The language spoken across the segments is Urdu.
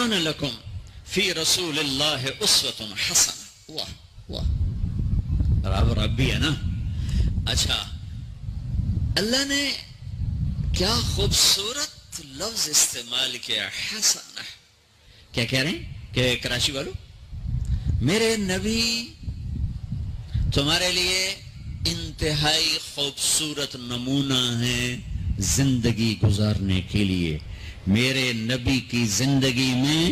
کان لکم فی رسول اللہ اسوۃ حسنہ. واہ واہ، رب ربی ہے نا. اچھا، اللہ نے کیا خوبصورت لفظ استعمال کیا، حسنہ. کیا کہہ رہے ہیں کہ کراچی والوں، میرے نبی تمہارے لیے انتہائی خوبصورت نمونہ ہے زندگی گزارنے کے لیے. میرے نبی کی زندگی میں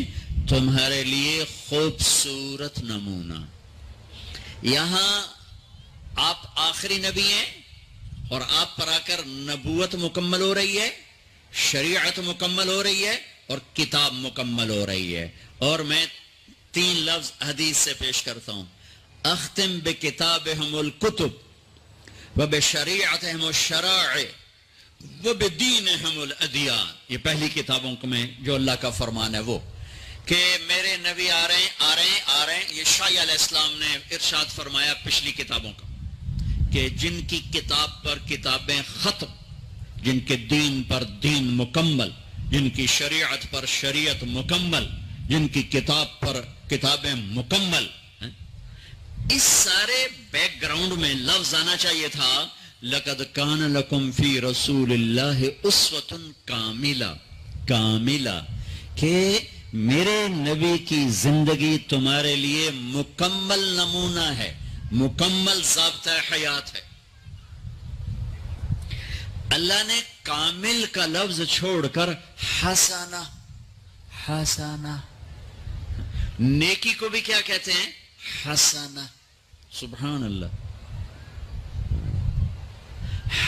تمہارے لیے خوبصورت نمونہ. یہاں آپ آخری نبی ہیں اور آپ پر آ کر نبوت مکمل ہو رہی ہے، شریعت مکمل ہو رہی ہے اور کتاب مکمل ہو رہی ہے. اور میں 3 لفظ حدیث سے پیش کرتا ہوں. اختم بکتابہم الکتب وبشریعتہم الشرائع وبدینہم الادیان. یہ پہلی کتابوں میں جو اللہ کا فرمان ہے وہ کہ میرے نبی آ رہے ہیں. یہ شاہ علیہ السلام نے ارشاد فرمایا پچھلی کتابوں کا کہ جن کی کتاب پر کتابیں ختم، جن کے دین پر دین مکمل، جن کی شریعت پر شریعت مکمل، جن کی کتاب پر کتابیں مکمل. اس سارے بیک گراؤنڈ میں لفظ آنا چاہیے تھا لقد کان لکم فی رسول اللہ اسوۃ کاملہ. کاملہ کہ میرے نبی کی زندگی تمہارے لیے مکمل نمونہ ہے، مکمل ضابطہ حیات ہے. اللہ نے کامل کا لفظ چھوڑ کر حسنہ. حسنہ نیکی کو بھی کیا کہتے ہیں؟ حسنہ. سبحان اللہ.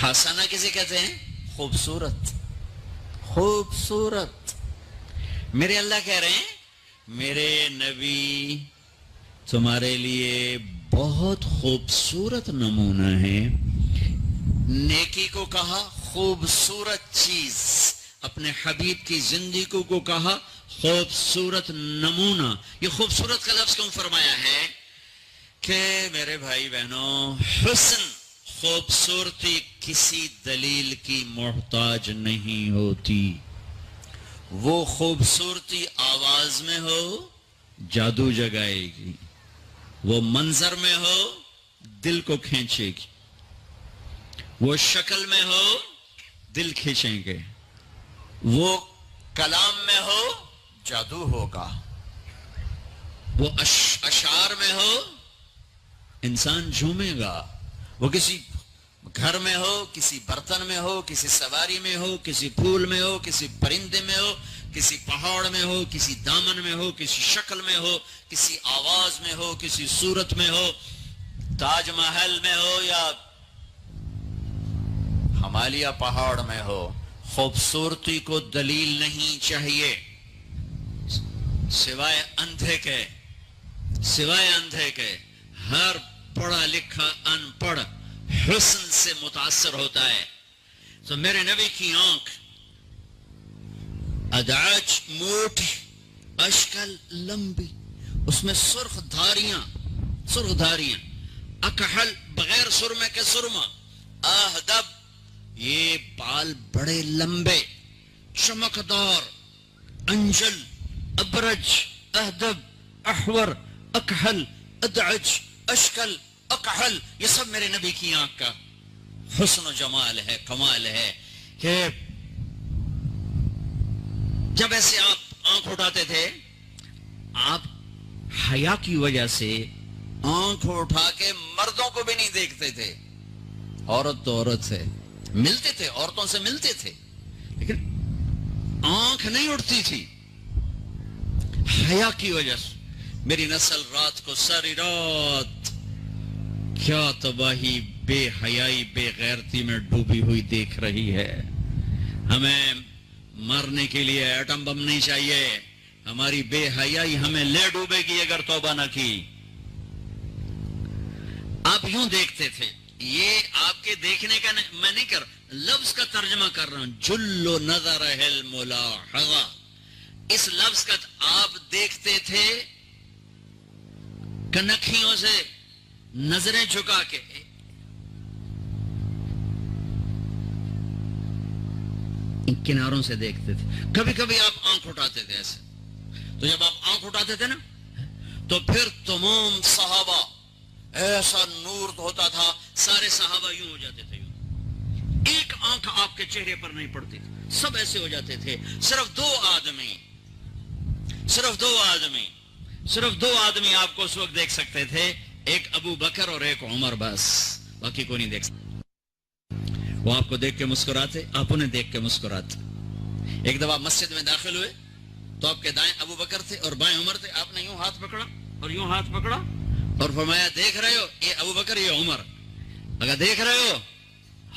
حسنہ کسے کہتے ہیں؟ خوبصورت. خوبصورت. میرے اللہ کہہ رہے ہیں میرے نبی تمہارے لیے بہت خوبصورت نمونہ ہے. نیکی کو کہا خوبصورت چیز، اپنے حبیب کی زندگی کو کہا خوبصورت نمونہ. یہ خوبصورت کا لفظ کیوں فرمایا ہے کہ میرے بھائی بہنوں، حسن، خوبصورتی کسی دلیل کی محتاج نہیں ہوتی. وہ خوبصورتی آواز میں ہو جادو جگائے گی، وہ منظر میں ہو دل کو کھینچے گی، وہ شکل میں ہو دل کھینچیں گے، وہ کلام میں ہو جادو ہوگا، وہ اشعار میں ہو انسان جھومے گا، وہ کسی گھر میں ہو، کسی برتن میں ہو، کسی سواری میں ہو، کسی پھول میں ہو، کسی پرندے میں ہو، کسی پہاڑ میں ہو، کسی دامن میں ہو، کسی شکل میں ہو، کسی آواز میں ہو، کسی صورت میں ہو، تاج محل میں ہو یا ہمالیہ پہاڑ میں ہو. خوبصورتی کو دلیل نہیں چاہیے سوائے اندھے کے. سوائے اندھے کے ہر پڑھا لکھا ان پڑھ حسن سے متاثر ہوتا ہے. تو میرے نبی کی آنکھ اداج موٹی، اشکل لمبی، اس میں سرخ دھاریاں، اکحل بغیر سرمے کے سرما، اہدب یہ بال بڑے لمبے، چمکدار، انجل، ابرج، اہدب، احور، اکحل، ادعج، اشکل، اکحل، یہ سب میرے نبی کی آنکھ کا حسن و جمال ہے، کمال ہے کہ جب ایسے آپ آنکھ اٹھاتے تھے، آپ حیا کی وجہ سے آنکھ اٹھا کے مردوں کو بھی نہیں دیکھتے تھے. عورت تو عورت سے ملتے تھے، عورتوں سے ملتے تھے، لیکن آنکھ نہیں اٹھتی تھی حیا کی وجہ سے. میری نسل رات کو ساری رات کیا تباہی، بے حیائی، بے غیرتی میں ڈوبی ہوئی دیکھ رہی ہے. ہمیں مرنے کے لیے ایٹم بم نہیں چاہیے، ہماری بے حیائی ہمیں لے ڈوبے گی اگر توبہ نہ کی. آپ یوں دیکھتے تھے. یہ آپ کے دیکھنے کا میں نہیں کر لفظ کا ترجمہ کر رہا ہوں. جلو نظر الملاحظہ، اس لفظ کا آپ دیکھتے تھے کنکھیوں سے نظریں جھکا کے. ان کناروں سے دیکھتے تھے. کبھی کبھی آپ آنکھ اٹھاتے تھے ایسے تو جب آپ آنکھ اٹھاتے تھے نا تو پھر تمام صحابہ ایسا نور ہوتا تھا، سارے صحابہ یوں ہو جاتے تھے، ایک آنکھ آپ کے چہرے پر نہیں پڑتی تھی، سب ایسے ہو جاتے تھے. صرف دو آدمی آپ کو اس وقت دیکھ سکتے تھے، ایک ابو بکر اور ایک عمر، بس باقی کو نہیں دیکھ سکتے. وہ آپ کو دیکھ کے مسکراتے، آپ انہیں دیکھ کے مسکراتے. ایک دفعہ مسجد میں داخل ہوئے تو آپ کے دائیں ابو بکر تھے اور بائیں عمر تھے. آپ نے یوں ہاتھ پکڑا اور یوں ہاتھ پکڑا اور فرمایا دیکھ رہے ہو یہ ابو بکر یہ عمر، اگر دیکھ رہے ہو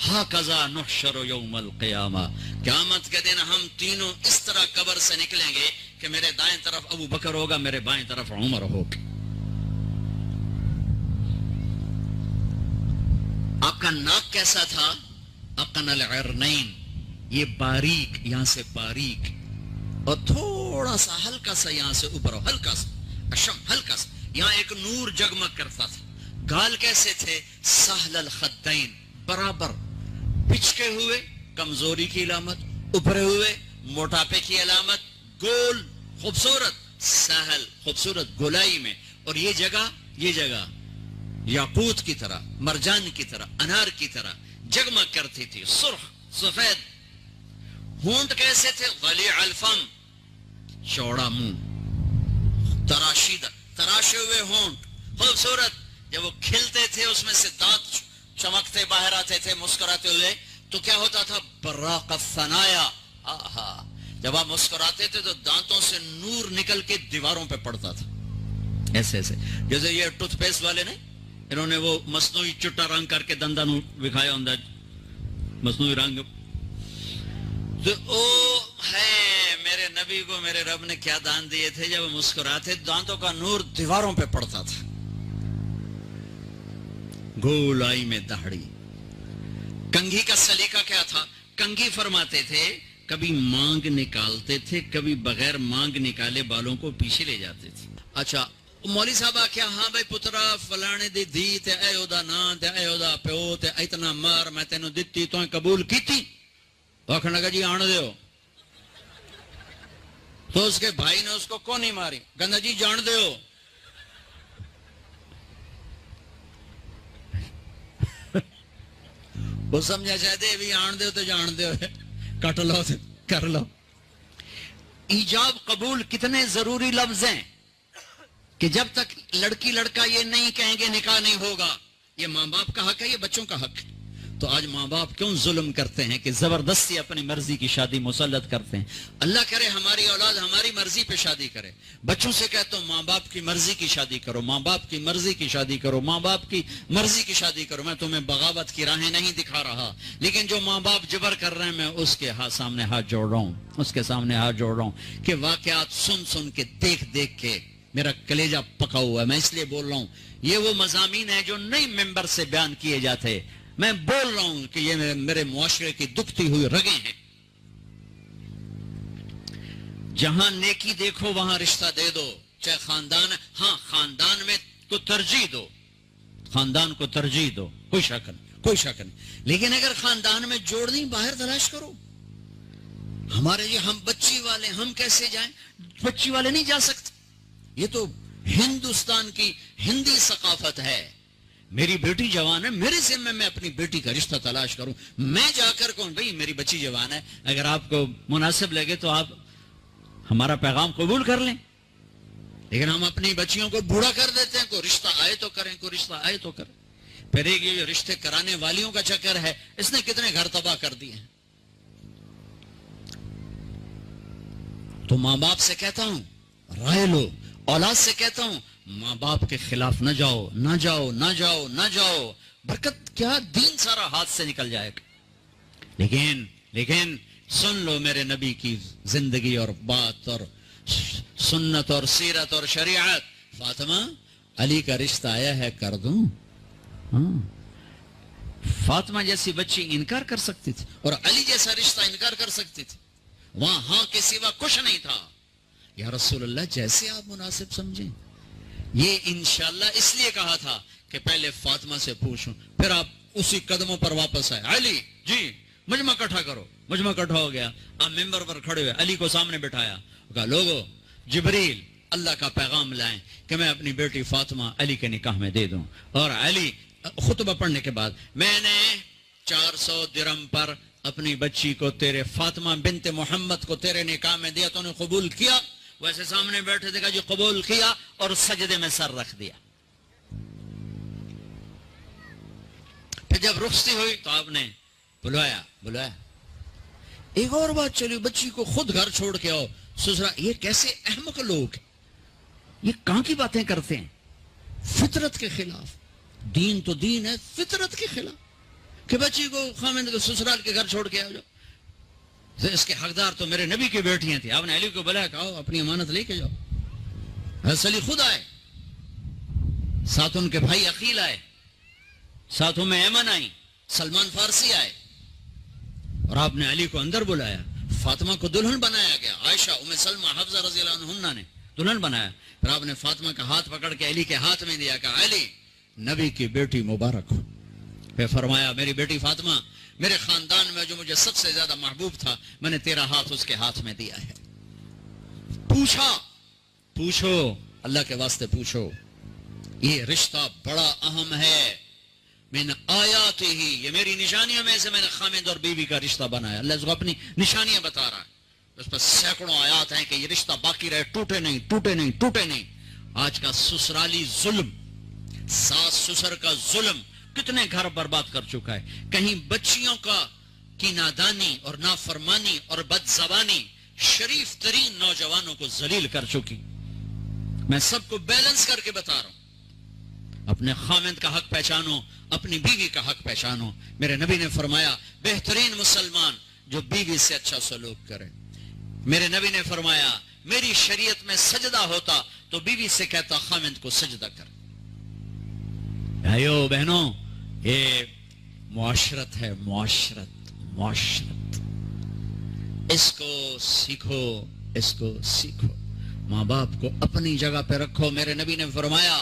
ہاکذا نحشر یوم القیامہ، قیامت کے دن ہم تینوں اس طرح قبر سے نکلیں گے کہ میرے دائیں طرف ابو بکر ہوگا، میرے بائیں طرف عمر ہوگا. آپ کا ناک کیسا تھا؟ اقن العرنین، یہ باریک، یہاں سے باریک اور تھوڑا سا ہلکا سا یہاں سے اوپر، ہلکا سا اشم، ہلکا سا یہاں ایک نور جگمگ کرتا تھا. گال کیسے تھے؟ سہل الخدین، برابر، پچکے ہوئے کمزوری کی علامت، ابھرے ہوئے موٹاپے کی علامت، گول خوبصورت، سہل خوبصورت گولائی میں. اور یہ جگہ یاقوت کی طرح، مرجان کی طرح، انار کی طرح جگمگ کرتی تھی، سرخ سفید. ہونٹ کیسے تھے؟ ولیع الفم، چوڑا منہ، تراشے ہوئے ہونٹ، خوبصورت. جب وہ کھلتے تھے اس میں سے دانت چمکتے باہر آتے تھے مسکراتے ہوئے، تو کیا ہوتا تھا؟ براق الثنایا. آہا، جب آپ مسکراتے تھے تو دانتوں سے نور نکل کے دیواروں پہ پڑتا تھا، ایسے ایسے. جیسے یہ ٹوتھ پیسٹ والے نے، انہوں نے وہ مصنوعی چٹا رنگ کر کے دنداں دکھایا ہوں، مصنوعی رنگ. تو او ہے میرے نبی کو میرے رب نے کیا دان دیے تھے، جب مسکراتے دانتوں کا نور دیواروں پہ پڑتا تھا. گولائی میں داڑھی. کنگھی کا سلیقہ کیا تھا؟ کنگھی فرماتے تھے کبھی مانگ نکالتے تھے، کبھی بغیر مانگ نکالے بالوں کو پیچھے لے جاتے تھے. اچھا مولوی صاحبہ کیا؟ ہاں بھائی پترا فلانے دی دھی تے اے اودا نا تے اے اودا پیو تے اتنا مار میں تینوں دتی تو قبول کیتی. آخر لگا جی آن دیو. تو اس کے بھائی نے اس کو کون نہیں ماری؟ گندا جی جان دیو. وہ سمجھا چاہتے بھی آن دیو تو جان دیو، کٹ لو کر لو. ایجاب قبول کتنے ضروری لفظ ہیں کہ جب تک لڑکی لڑکا یہ نہیں کہیں گے نکاح نہیں ہوگا. یہ ماں باپ کا حق ہے، یہ بچوں کا حق ہے. تو آج ماں باپ کیوں ظلم کرتے ہیں کہ زبردستی اپنی مرضی کی شادی مسلط کرتے ہیں؟ اللہ کرے ہماری اولاد ہماری مرضی پہ شادی کرے. بچوں سے کہتا ہوں ماں باپ کی مرضی کی شادی کرو، ماں باپ کی مرضی کی شادی کرو، ماں باپ کی مرضی کی شادی کرو. میں تمہیں بغاوت کی راہیں نہیں دکھا رہا، لیکن جو ماں باپ جبر کر رہے ہیں میں اس کے سامنے ہاتھ جوڑ رہا ہوں، اس کے سامنے ہاتھ جوڑ رہا ہوں کہ واقعات سن کے دیکھ کے میرا کلیجہ پکا ہوا ہے. میں اس لیے بول رہا ہوں یہ وہ مضامین ہیں جو نئی ممبر سے بیان کیے جاتے. میں بول رہا ہوں کہ یہ میرے معاشرے کی دکھتی ہوئی رگیں ہیں. جہاں نیکی دیکھو وہاں رشتہ دے دو، چاہے خاندان. ہاں خاندان میں کو ترجیح دو، خاندان کو ترجیح دو، کوئی شک نہیں. لیکن اگر خاندان میں جوڑ نہیں باہر تلاش کرو. ہمارے یہ ہم بچی والے، ہم کیسے جائیں؟ بچی والے نہیں جا سکتے. یہ تو ہندوستان کی ہندی ثقافت ہے. میری بیٹی جوان ہے، میرے ذمہ میں اپنی بیٹی کا رشتہ تلاش کروں. میں جا کر کہوں بھئی میری بچی جوان ہے، اگر آپ کو مناسب لگے تو آپ ہمارا پیغام قبول کر لیں. لیکن ہم اپنی بچیوں کو بوڑھا کر دیتے ہیں. کوئی رشتہ آئے تو کریں، کوئی رشتہ آئے تو کریں. پھر ایک یہ رشتے کرانے والیوں کا چکر ہے، اس نے کتنے گھر تباہ کر دیے ہیں. تو ماں باپ سے کہتا ہوں رائے لو. اولاد سے کہتا ہوں ماں باپ کے خلاف نہ جاؤ. برکت کیا، دین سارا ہاتھ سے نکل جائے گا. لیکن سن لو میرے نبی کی زندگی اور بات اور سنت اور سیرت اور شریعت. فاطمہ علی کا رشتہ آیا ہے کر دوں. فاطمہ جیسی بچی انکار کر سکتی تھی اور علی جیسا رشتہ انکار کر سکتی تھی. وہاں ہاں کے سوا کچھ نہیں تھا. یا رسول اللہ جیسے آپ مناسب سمجھیں. یہ انشاءاللہ اس لیے کہا تھا کہ پہلے فاطمہ سے پوچھوں، پھر آپ اسی قدموں پر واپس آئے. علی جی مجمع کٹھا کرو. مجمع کٹھا ہو گیا. آپ ممبر پر کھڑے ہوئے، علی کو سامنے بٹھایا، کہا لوگو جبریل اللہ کا پیغام لائیں کہ میں اپنی بیٹی فاطمہ علی کے نکاح میں دے دوں. اور علی خطبہ پڑھنے کے بعد میں نے 400 درہم پر اپنی بچی کو تیرے فاطمہ بنت محمد کو تیرے نکاح میں دیا. تو نے قبول کیا؟ ویسے سامنے بیٹھے تھے کہ جی قبول کیا اور سجدے میں سر رکھ دیا. پھر جب رخصتی ہوئی تو آپ نے بلایا. ایک اور بات چلی، بچی کو خود گھر چھوڑ کے آؤ سسرا. یہ کیسے احمق لوگ ہیں، یہ کہاں کی باتیں کرتے ہیں؟ فطرت کے خلاف. دین تو دین ہے، فطرت کے خلاف کہ بچی کو خامند کو سسرال کے گھر چھوڑ کے آ جاؤ. اس کے حقدار تو میرے نبی کی بیٹیاں تھیں. آپ نے علی کو بلایا کہ آؤ اپنی امانت لے کے جاؤ. حضرت علی خود آئے، ساتھ ان کے بھائی عقیل آئے، ساتھوں میں ایمن آئی، سلمان فارسی آئے. اور آپ نے علی کو اندر بلایا. فاطمہ کو دلہن بنایا گیا. عائشہ، ام سلمہ، حفصہ رضی اللہ عنہن نے دلہن بنایا. پھر آپ نے فاطمہ کا ہاتھ پکڑ کے علی کے ہاتھ میں دیا کہ علی نبی کی بیٹی مبارک ہو. پھر فرمایا میری بیٹی فاطمہ، میرے خاندان میں جو مجھے سب سے زیادہ محبوب تھا، میں نے تیرا ہاتھ اس کے ہاتھ میں دیا ہے. پوچھو اللہ کے واسطے پوچھو. یہ رشتہ بڑا اہم ہے. من آیات ہی، یہ میری نشانیوں میں سے میں نے خامد اور بیوی کا رشتہ بنایا. اللہ اس کو اپنی نشانیاں بتا رہا ہے. اس پر سینکڑوں آیات ہیں کہ یہ رشتہ باقی رہے، ٹوٹے نہیں. آج کا سسرالی ظلم، ساس سسر کا ظلم کتنے گھر برباد کر چکا ہے. کہیں بچیوں کی نادانی اور نافرمانی اور بد زبانی شریف ترین نوجوانوں کو ذلیل کر چکی. میں سب کو بیلنس کر کے بتا رہا ہوں. اپنے خامند کا حق پہچانو، اپنی بیوی کا حق پہچانو. میرے نبی نے فرمایا بہترین مسلمان جو بیوی سے اچھا سلوک کرے. میرے نبی نے فرمایا میری شریعت میں سجدہ ہوتا تو بیوی سے کہتا خامند کو سجدہ کر. بھائیو بہنوں، یہ معاشرت ہے، معاشرت. اس کو سیکھو. ماں باپ کو اپنی جگہ پہ رکھو. میرے نبی نے فرمایا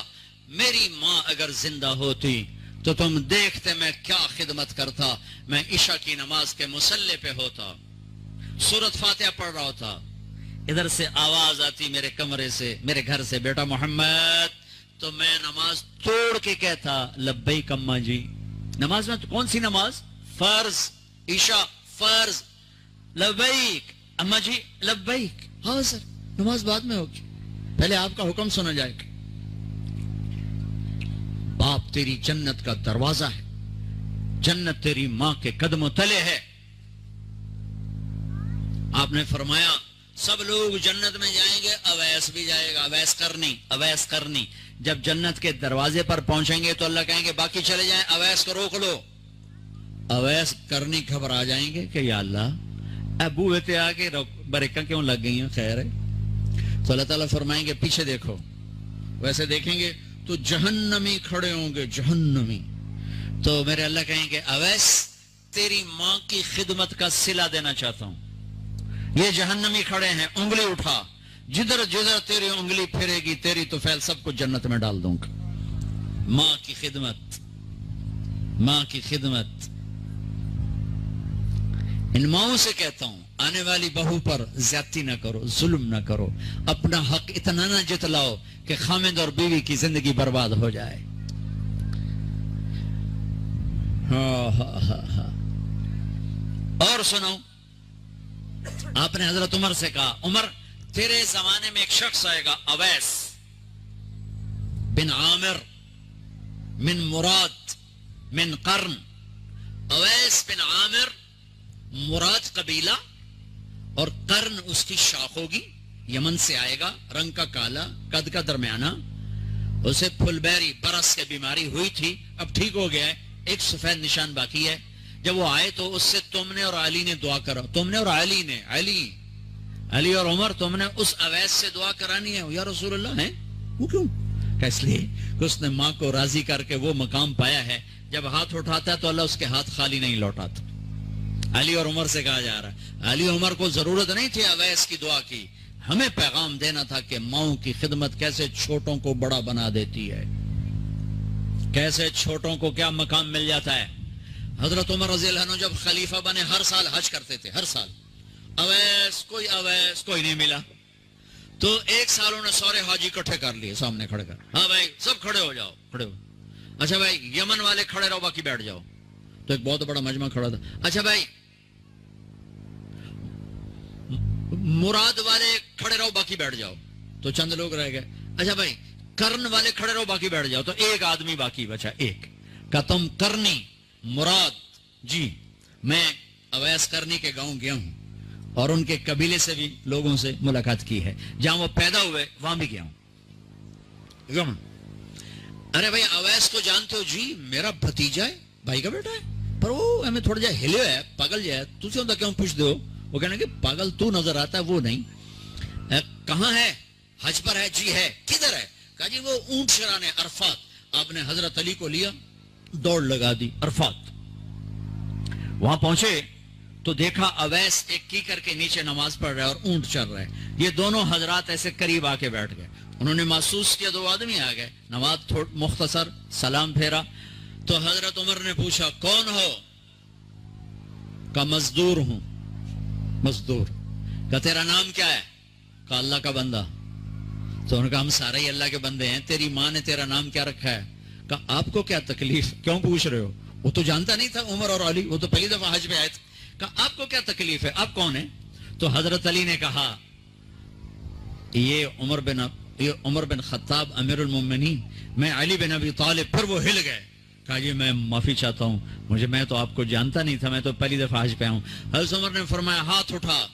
میری ماں اگر زندہ ہوتی تو تم دیکھتے میں کیا خدمت کرتا. میں عشاء کی نماز کے مصلی پہ ہوتا، سورۃ فاتحہ پڑھ رہا ہوتا. ادھر سے آواز آتی میرے کمرے سے، میرے گھر سے، بیٹا محمد. تو میں نماز توڑ کے کہتا لبیک اماں جی. نماز میں کون سی نماز؟ فرض، عشاء فرض. لبیک اماں جی، لبیک. ہاں سر، نماز بعد میں ہوگی، پہلے آپ کا حکم سنا جائے گا. باپ تیری جنت کا دروازہ ہے، جنت تیری ماں کے قدموں تلے ہے. آپ نے فرمایا سب لوگ جنت میں جائیں گے، اویس بھی جائے گا. اویس کرنی. جب جنت کے دروازے پر پہنچیں گے تو اللہ کہیں گے باقی چلے جائیں، اویس کو روک لو. اویس کرنی گھبرا جائیں گے کہ یا اللہ ابو بیٹے آگے بریکاں کیوں لگ گئی ہیں. خیر ہے. تو اللہ تعالیٰ فرمائیں گے پیچھے دیکھو. ویسے دیکھیں گے تو جہنمی کھڑے ہوں گے، جہنمی. تو میرے اللہ کہیں گے اویس تیری ماں کی خدمت کا صلہ دینا چاہتا ہوں. یہ جہنمی کھڑے ہیں، انگلی اٹھا. جدھر جدھر تیری انگلی پھرے گی تیری تو فیل سب کو جنت میں ڈال دوں گا. ماں کی خدمت. ان ماؤں سے کہتا ہوں آنے والی بہو پر زیادتی نہ کرو، ظلم نہ کرو. اپنا حق اتنا نہ جتلاؤ کہ خامد اور بیوی کی زندگی برباد ہو جائے. اور سنو، آپ نے حضرت عمر سے کہا عمر تیرے زمانے میں ایک شخص آئے گا اویس بن عامر من مراد من قرن. اویس بن عامر مراد قبیلہ اور قرن اس کی شاخ ہوگی. یمن سے آئے گا، رنگ کا کالا، قد کا درمیانہ. اسے پھلبیری برس کی بیماری ہوئی تھی، اب ٹھیک ہو گیا ہے، ایک سفید نشان باقی ہے. جب وہ آئے تو اس سے تم نے اور علی نے دعا کرا. تم نے اور علی نے، علی اور عمر، تم نے اس اویس سے دعا کرانی ہے. یا رسول اللہ ہے وہ کیوں؟ کہ اس لیے کہ اس نے ماں کو راضی کر کے وہ مقام پایا ہے جب ہاتھ اٹھاتا ہے تو اللہ اس کے ہاتھ خالی نہیں لوٹاتا. علی اور عمر سے کہا جا رہا ہے. علی عمر کو ضرورت نہیں تھی اویس کی دعا کی، ہمیں پیغام دینا تھا کہ ماؤں کی خدمت کیسے چھوٹوں کو بڑا بنا دیتی ہے، کیسے چھوٹوں کو کیا مقام مل جاتا ہے. حضرت عمر رضی اللہ عنہ جب خلیفہ بنے ہر سال حج کرتے تھے، ہر سال. اویس کوئی نہیں ملا. تو ایک سال انہوں نے سارے حاجی اکٹھے کر لیے سامنے کھڑے کر. ہاں بھائی سب کھڑے ہو جاؤ, کھڑے ہو. اچھا بھائی یمن والے کھڑے رہو باقی بیٹھ جاؤ. تو ایک بہت بڑا مجمع کھڑا تھا. اچھا بھائی مراد والے کھڑے رہو باقی بیٹھ جاؤ. تو چند لوگ رہ گئے. اچھا بھائی کرن والے کھڑے رہو باقی بیٹھ جاؤ. تو ایک آدمی باقی بچا. ایک کہ تم کرنی مراد جی میں اویس کرنی کے گاؤں گیا ہوں اور ان کے قبیلے سے بھی لوگوں سے ملاقات کی ہے, جہاں وہ پیدا ہوئے وہاں بھی گیا ہوں. ارے بھائی اویس کو جانتے ہو؟ جی میرا بھتیجا ہے, بھائی کا بیٹا ہے, پر وہ ہمیں تھوڑا جا ہلے ہے, پاگل جائے. تجھے ہوتا کیوں پوچھ دو؟ وہ کہنا کہ پاگل تو نظر آتا ہے وہ نہیں. کہاں ہے؟ حج پر ہے. جی ہے. کدھر ہے؟ کہا جی وہ اونٹ چرانے عرفات. آپ نے حضرت علی کو لیا, دوڑ لگا دی عرفات. وہاں پہنچے تو دیکھا اویس ایک کی کر کے نیچے نماز پڑھ رہا ہے اور اونٹ چل رہا ہے. یہ دونوں حضرات ایسے قریب آ کے بیٹھ گئے. انہوں نے محسوس کیا دو آدمی آ گئے. نماز مختصر, سلام پھیرا. تو حضرت عمر نے پوچھا کون ہو؟ کہا مزدور ہوں. مزدور. کہا تیرا نام کیا ہے؟ کہا اللہ کا بندہ. تو انہوں نے کہا ہم سارے ہی اللہ کے بندے ہیں. تیری ماں نے تیرا نام کیا رکھا ہے؟ کہا آپ کو کیا تکلیف, کیوں پوچھ رہے ہو؟ وہ تو جانتا نہیں تھا عمر اور علی, وہ تو پہلی دفعہ حج پہ آئے تھے. کہا آپ کو کیا تکلیف ہے, آپ کون ہیں؟ تو حضرت علی نے کہا یہ عمر بن خطاب امیر المومنین, میں علی بن ابی طالب. پھر وہ ہل گئے. کہا جی میں معافی چاہتا ہوں, میں تو آپ کو جانتا نہیں تھا, میں تو پہلی دفعہ حج پہ ہوں. حضرت عمر نے فرمایا ہاتھ اٹھا.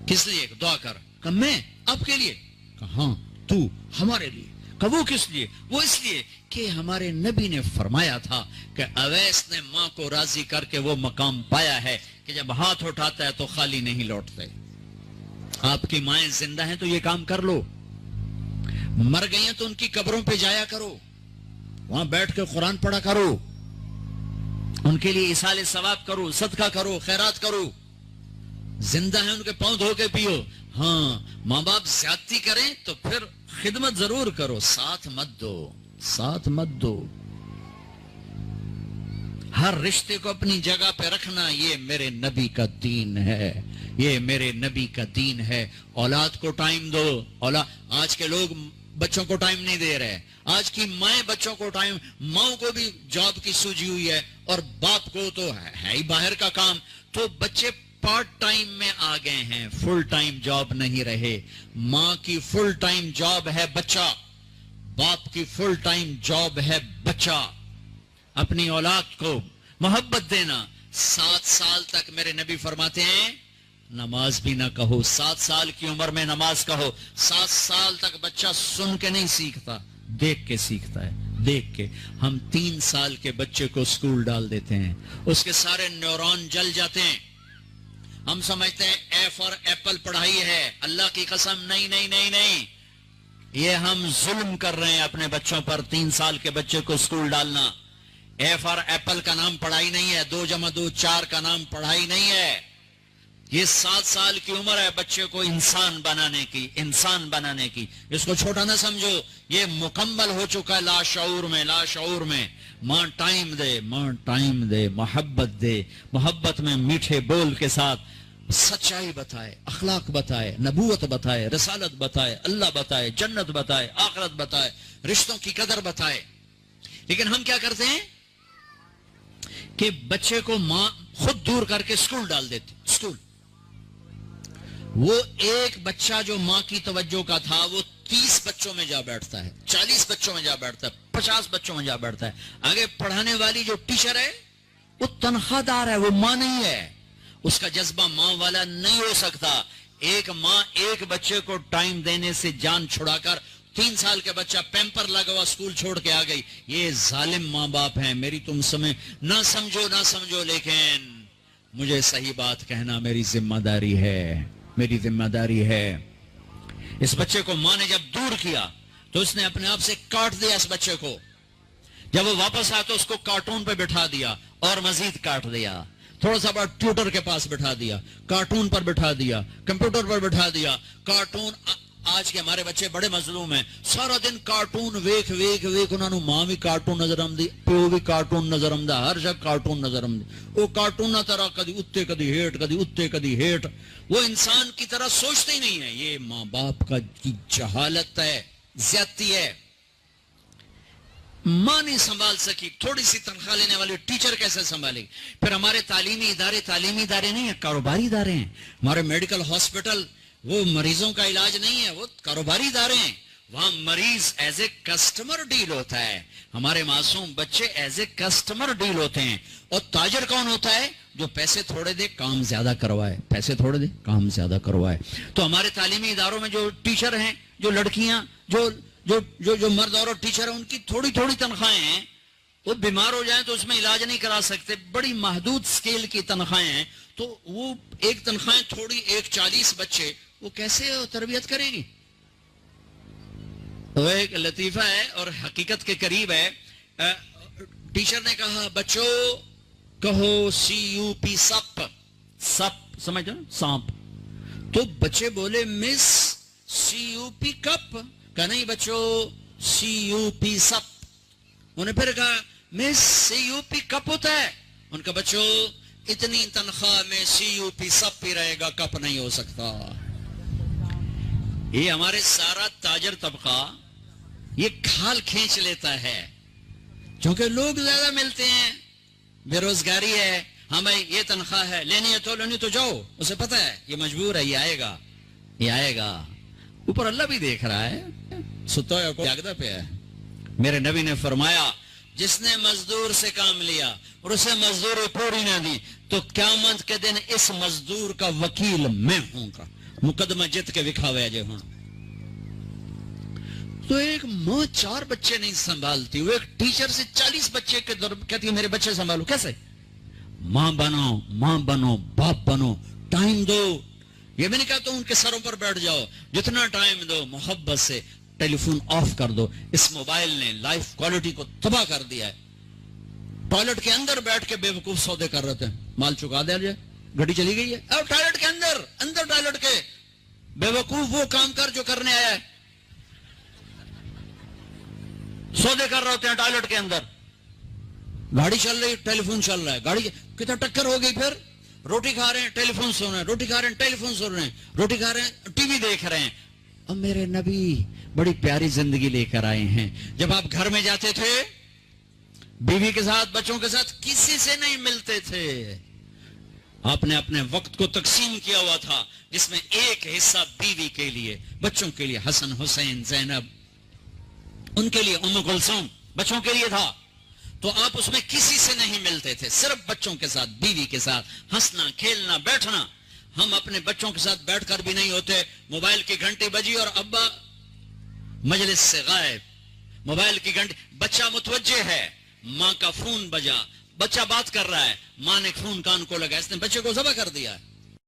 کس لیے؟ دعا کر. کہا میں آپ کے لیے؟ کہا ہاں تو ہمارے لیے. کہا وہ کس لیے؟ وہ اس لیے کہ ہمارے نبی نے فرمایا تھا کہ اویس نے ماں کو راضی کر کے وہ مقام پایا ہے کہ جب ہاتھ اٹھاتا ہے تو خالی نہیں لوٹتے. آپ کی مائیں زندہ ہیں تو یہ کام کر لو, مر گئی ہیں تو ان کی قبروں پہ جایا کرو, وہاں بیٹھ کے قرآن پڑھا کرو, ان کے لیے ایصال ثواب کرو, صدقہ کرو, خیرات کرو. زندہ ہیں ان کے پاؤں دھو کے پیو. ہاں ماں باپ زیادتی کریں تو پھر خدمت ضرور کرو, ساتھ مت دو, ساتھ مت دو. ہر رشتے کو اپنی جگہ پہ رکھنا, یہ میرے نبی کا دین ہے, یہ میرے نبی کا دین ہے. اولاد کو ٹائم دو. آج کے لوگ بچوں کو ٹائم نہیں دے رہے. آج کی مائیں بچوں کو ٹائم, ماں کو بھی جاب کی سوجی ہوئی ہے اور باپ کو تو ہے ہی باہر کا کام. تو بچے پارٹ ٹائم میں آ گئے ہیں, فل ٹائم جاب نہیں رہے. ماں کی فل ٹائم جاب ہے بچہ, باپ کی فل ٹائم جاب ہے بچہ. اپنی اولاد کو محبت دینا. 7 سال تک میرے نبی فرماتے ہیں نماز بھی نہ کہو. 7 سال کی عمر میں نماز کہو. 7 سال تک بچہ سن کے نہیں سیکھتا, دیکھ کے سیکھتا ہے, دیکھ کے. ہم 3 سال کے بچے کو اسکول ڈال دیتے ہیں, اس کے سارے نیورون جل جاتے ہیں. ہم سمجھتے ہیں اے فار ایپل پڑھائی ہے. اللہ کی قسم نہیں نہیں نہیں نہیں, یہ ہم ظلم کر رہے ہیں اپنے بچوں پر. 3 سال کے بچے کو اسکول ڈالنا. اے فار ایپل کا نام پڑھائی نہیں ہے, 2 + 2 4 کا نام پڑھائی نہیں ہے. یہ 7 سال کی عمر ہے بچے کو انسان بنانے کی, انسان بنانے کی. اس کو چھوٹا نہ سمجھو, یہ مکمل ہو چکا ہے لاشعور میں, لاشعور میں. ماں ٹائم دے, ماں ٹائم دے, محبت دے. محبت میں میٹھے بول کے ساتھ سچائی بتائے, اخلاق بتائے, نبوت بتائے, رسالت بتائے, اللہ بتائے, جنت بتائے, آخرت بتائے, رشتوں کی قدر بتائے. لیکن ہم کیا کرتے ہیں کہ بچے کو ماں خود دور کر کے اسکول ڈال دیتی. اسکول, وہ ایک بچہ جو ماں کی توجہ کا تھا وہ 30 بچوں میں جا بیٹھتا ہے, 40 بچوں میں جا بیٹھتا ہے, 50 بچوں میں جا بیٹھتا ہے. آگے پڑھانے والی جو ٹیچر ہے وہ تنخواہ دار ہے, وہ ماں نہیں ہے. اس کا جذبہ ماں والا نہیں ہو سکتا. ایک ماں ایک بچے کو ٹائم دینے سے جان چھڑا کر 3 سال کے بچہ پیمپر لگا ہوا اسکول چھوڑ کے آ گئی. یہ ظالم ماں باپ ہیں. میری تم سمجھ نہ سمجھو, لیکن مجھے صحیح بات کہنا میری ذمہ داری ہے, میری ذمہ داری ہے. اس بچے کو ماں نے جب دور کیا تو اس نے اپنے آپ سے کاٹ دیا اس بچے کو. جب وہ واپس آیا تو اس کو کارٹون پہ بٹھا دیا اور مزید کاٹ دیا. تھوڑا سا بڑا ٹیوٹر کے پاس بٹھا دیا, کارٹون پر بٹھا دیا, کمپیوٹر پر بٹھا دیا. کارٹون آج کے ہمارے بچے بڑے مظلوم ہیں, سارا دن کارٹون ویکھ ویکھ ویکھ انہاں نوں ماں بھی کارٹون نظر آندی, پیو بھی کارٹون نظر آندا, ہر جگہ کارٹون نظر آندی. وہ کارٹون نہ طرح کدی اتے کدی ہیٹ, کدی اتے کدی ہیٹ, وہ انسان کی طرح سوچتے ہی نہیں ہے. یہ ماں باپ کا کی جہالت ہے, زیادتی ہے. ماں نہیں سنبھال سکی, تھوڑی سی تنخواہ لینے والے ٹیچر کیسے سنبھالے گی؟ پھر ہمارے تعلیمی ادارے نہیں ہیں, کاروباری ادارے ہیں. ہمارے میڈیکل ہاسپٹل وہ مریضوں کا علاج نہیں ہے, وہ کاروباری ادارے ہیں. وہاں مریض ایز اے کسٹمر ڈیل ہوتا ہے, ہمارے معصوم بچے ایز اے کسٹمر ڈیل ہوتے ہیں. اور تاجر کون ہوتا ہے؟ جو پیسے تھوڑے دے کام زیادہ کروائے, پیسے تھوڑے دے کام زیادہ کروائے. تو ہمارے تعلیمی اداروں میں جو ٹیچر ہیں, جو لڑکیاں, جو مرد اور ٹیچر ہیں, ان کی تھوڑی تھوڑی تنخواہیں ہیں. وہ بیمار ہو جائیں تو اس میں علاج نہیں کرا سکتے, بڑی محدود سکیل کی تنخواہیں ہیں. تو وہ ایک تنخواہیں تھوڑی, ایک 40 بچے, وہ کیسے تربیت کرے گی؟ تو ایک لطیفہ ہے اور حقیقت کے قریب ہے. ٹیچر نے کہا بچوں کہو CUP سپ, سپ سمجھو سانپ. تو بچے بولے مس CUP کپ. کہا نہیں بچوں CUP سپ. انہیں پھر کہا مس CUP کپ ہوتا ہے. ان کا بچوں اتنی تنخواہ میں CUP سپ ہی رہے گا, کپ نہیں ہو سکتا. یہ ہمارے سارا تاجر طبقہ یہ کھال کھینچ لیتا ہے کیونکہ لوگ زیادہ ملتے ہیں, بے روزگاری ہے. ہاں بھائی یہ تنخواہ ہے, لینی ہے تو لینی تو جاؤ, اسے پتہ ہے یہ مجبور ہے, یہ آئے گا, یہ آئے گا. اوپر اللہ بھی دیکھ رہا ہے, ستا ہے کو جاگتا پہ ہے. میرے نبی نے فرمایا جس نے مزدور سے کام لیا اور اسے مزدوری پوری نہ دی تو قیامت کے دن اس مزدور کا وکیل میں ہوں گا, مقدمہ جت کے وکھاوے جے ہوں. تو ایک ماں 4 بچے نہیں سنبھالتی, وہ ایک ٹیچر سے 40 بچے کے کہتی ہے میرے بچے سنبھالو. کیسے؟ ماں بنو, باپ بنو, ٹائم دو. یہ بھی نہیں کہتا ان کے سروں پر بیٹھ جاؤ, جتنا ٹائم دو محبت سے. ٹیلی فون آف کر دو. اس موبائل نے لائف کوالٹی کو تباہ کر دیا ہے. ٹوائلٹ کے اندر بیٹھ کے بے وقوف سودے کر رہے تھے, مال چکا دیا جائے, گھڑی چلی گئی ہے. اب ٹوائلٹ کے اندر ٹوائلٹ کے بے وقوف وہ کام کر جو کرنے آیا ہے, سودے کر رہے ہوتے ہیں ٹوائلٹ کے اندر. گاڑی چل رہی, ٹیلی فون چل رہا ہے, گاڑی کتنا ٹکر ہو گئی. پھر روٹی کھا رہے ہیں, ٹیلی فون سن رہے ہیں, روٹی کھا رہے ہیں, ٹیلی فون سن رہے ہیں, روٹی کھا رہے ہیں, ٹی وی دیکھ رہے ہیں. اب میرے نبی بڑی پیاری زندگی لے کر آئے ہیں. جب آپ گھر میں جاتے تھے بیوی کے ساتھ, بچوں کے ساتھ, کسی سے نہیں ملتے تھے. آپ نے اپنے وقت کو تقسیم کیا ہوا تھا جس میں ایک حصہ بیوی کے لیے, بچوں کے لیے حسن حسین زینب, ان کے لیے ام کلثوم, بچوں کے لیے تھا. تو آپ اس میں کسی سے نہیں ملتے تھے, صرف بچوں کے ساتھ, بیوی کے ساتھ ہنسنا کھیلنا بیٹھنا. ہم اپنے بچوں کے ساتھ بیٹھ کر بھی نہیں ہوتے. موبائل کی گھنٹی بجی اور ابا مجلس سے غائب, موبائل کی گھنٹی, بچہ متوجہ ہے, ماں کا فون بجا, بچہ بات کر رہا ہے, ماں نے فون کان کو لگا, اس نے بچے کو ذبح کر دیا ہے.